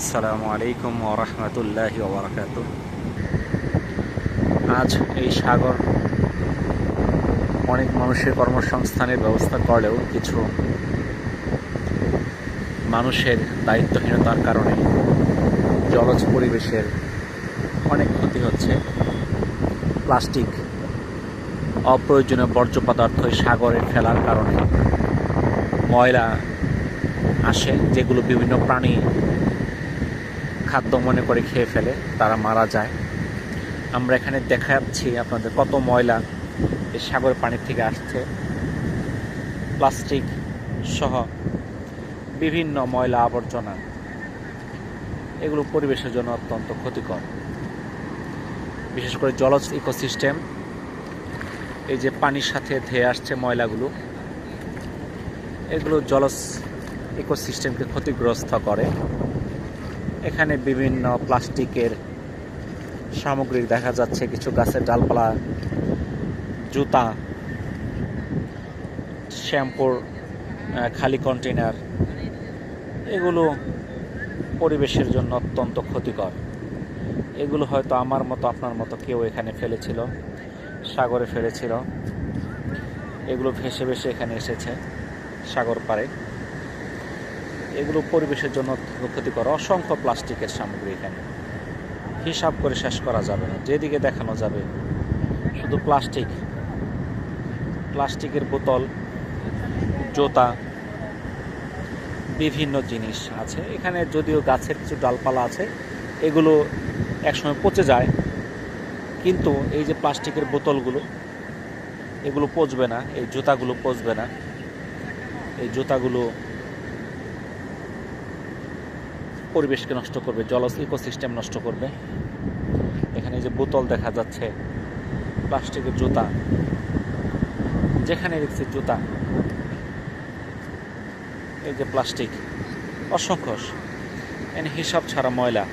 আসসালামু আলাইকুম ওয়া রাহমাতুল্লাহি ওয়া বারাকাতুহু। আজ এই সাগর অনেক মানুষের কর্মসংস্থানের ব্যবস্থা করলেও কিছু মানুষের দায়িত্বহীনতার কারণে জলজ পরিবেশের অনেক ক্ষতি হচ্ছে। প্লাস্টিক, অপ্রয়োজনীয় বর্জ্য পদার্থ সাগরে ফেলার কারণে ময়লা আসে, যেগুলো বিভিন্ন প্রাণী খাদ্য মনে করে খেয়ে ফেলে, তারা মারা যায়। আমরা এখানে দেখাচ্ছি আপনাদের কত ময়লা এই সাগরের পানি থেকে আসছে। প্লাস্টিক সহ বিভিন্ন ময়লা আবর্জনা, এগুলো পরিবেশের জন্য অত্যন্ত ক্ষতিকর। বিশেষ করে জলজ ইকোসিস্টেম, এই যে পানির সাথে ধেয়ে আসছে ময়লাগুলো, এগুলো জলজ ইকোসিস্টেমকে ক্ষতিগ্রস্ত করে। এখানে বিভিন্ন প্লাস্টিকের সামগ্রী দেখা যাচ্ছে, কিছু গাছের ডালপালা, জুতা, শ্যাম্পুর খালি কন্টেনার, এগুলো পরিবেশের জন্য অত্যন্ত ক্ষতিকর। এগুলো হয়তো আমার মতো আপনার মতো কেউ এখানে ফেলেছিল, সাগরে ফেলেছিল, এগুলো ভেসে ভেসে এখানে এসেছে সাগর পাড়ে। এগুলো পরিবেশের জন্য ক্ষতিকর। অসংখ্য প্লাস্টিকের সামগ্রী এখানে হিসাব করে শেষ করা যাবে না, যেদিকে দেখানো যাবে শুধু প্লাস্টিক, প্লাস্টিকের বোতল, জুতা, বিভিন্ন জিনিস আছে এখানে। যদিও গাছের কিছু ডালপালা আছে, এগুলো একসময় পচে যায়, কিন্তু এই যে প্লাস্টিকের বোতলগুলো, এগুলো পচবে না, এই জুতাগুলো পচবে না। এই জুতাগুলো পরিবেশকে নষ্ট করবে, জলজ ইকোসিস্টেম নষ্ট করবে। এখানে যে বোতল দেখা যাচ্ছে, প্লাস্টিকের জুতা, যেখানে দেখছি জুতা, এই যে প্লাস্টিক, অসংখ্য এনে হিসাব ছাড়া ময়লা,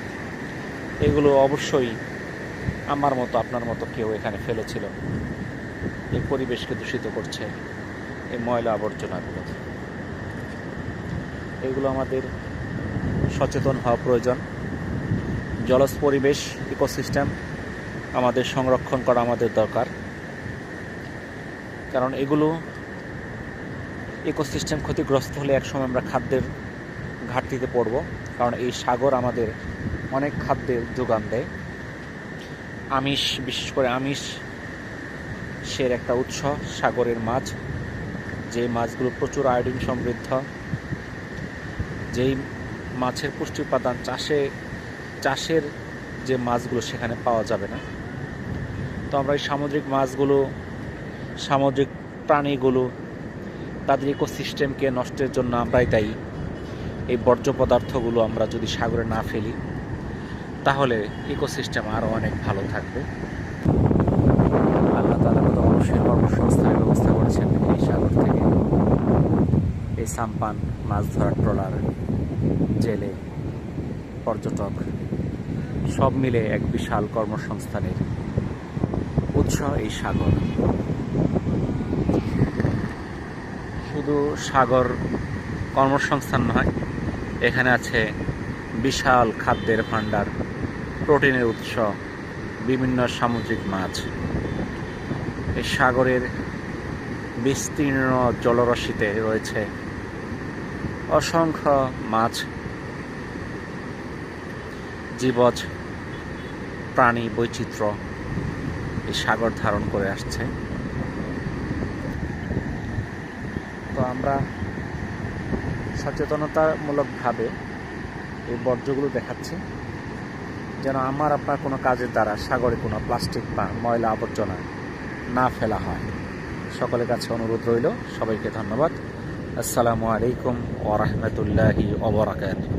এগুলো অবশ্যই আমার মতো আপনার মতো কেউ এখানে ফেলেছিল। এই পরিবেশকে দূষিত করছে এই ময়লা আবর্জনাগুলো। এগুলো আমাদের সচেতন হওয়া প্রয়োজন। জলজ পরিবেশ ইকোসিস্টেম আমাদের সংরক্ষণ করা আমাদের দরকার, কারণ এগুলো ইকোসিস্টেম ক্ষতিগ্রস্ত হলে একসময় আমরা খাদ্যের ঘাটতিতে পড়ব। কারণ এই সাগর আমাদের অনেক খাদ্যের যোগান দেয়। আমিষ, বিশেষ করে আমিষের একটা উৎস সাগরের মাছ, যে মাছগুলো প্রচুর আয়োডিন সমৃদ্ধ, যেই মাছের পুষ্টি উপাদান চাষের যে মাছগুলো সেখানে পাওয়া যাবে না। তো আমরা এই সামুদ্রিক মাছগুলো, সামুদ্রিক প্রাণীগুলো, তাদের ইকোসিস্টেমকে নষ্টের জন্য আমরাই দায়ী। এই বর্জ্য পদার্থগুলো আমরা যদি সাগরে না ফেলি, তাহলে ইকোসিস্টেম আরও অনেক ভালো থাকবে। আল্লাহ তাআলা কত মানুষের কর্মসংস্থানের ব্যবস্থা করেছেন এই সাগর থেকে। এই সাম্পান, মাছ ধরার ট্রলার, জেলে, পর্যটক, সব মিলে এক বিশাল কর্মসংস্থানের উৎস এই সাগর। শুধু সাগর কর্মসংস্থান নয়, এখানে আছে বিশাল খাদ্যের ভাণ্ডার, প্রোটিনের উৎস, বিভিন্ন সামুদ্রিক মাছ। এই সাগরের বিস্তীর্ণ জলরাশিতে রয়েছে অসংখ্য মাছ, জীবজ প্রাণী বৈচিত্র্য এই সাগর ধারণ করে আসছে। তো আমরা সচেতনতামূলকভাবে এই বর্জ্যগুলো দেখাচ্ছি, যেন আমার আপনার কোনো কাজের দ্বারা সাগরে কোনো প্লাস্টিক বা ময়লা আবর্জনা না ফেলা হয়। সকলের কাছে অনুরোধ রইল। সবাইকে ধন্যবাদ। আসসালামু আলাইকুম ওয়া রাহমাতুল্লাহি ওয়া বারাকাতুহু।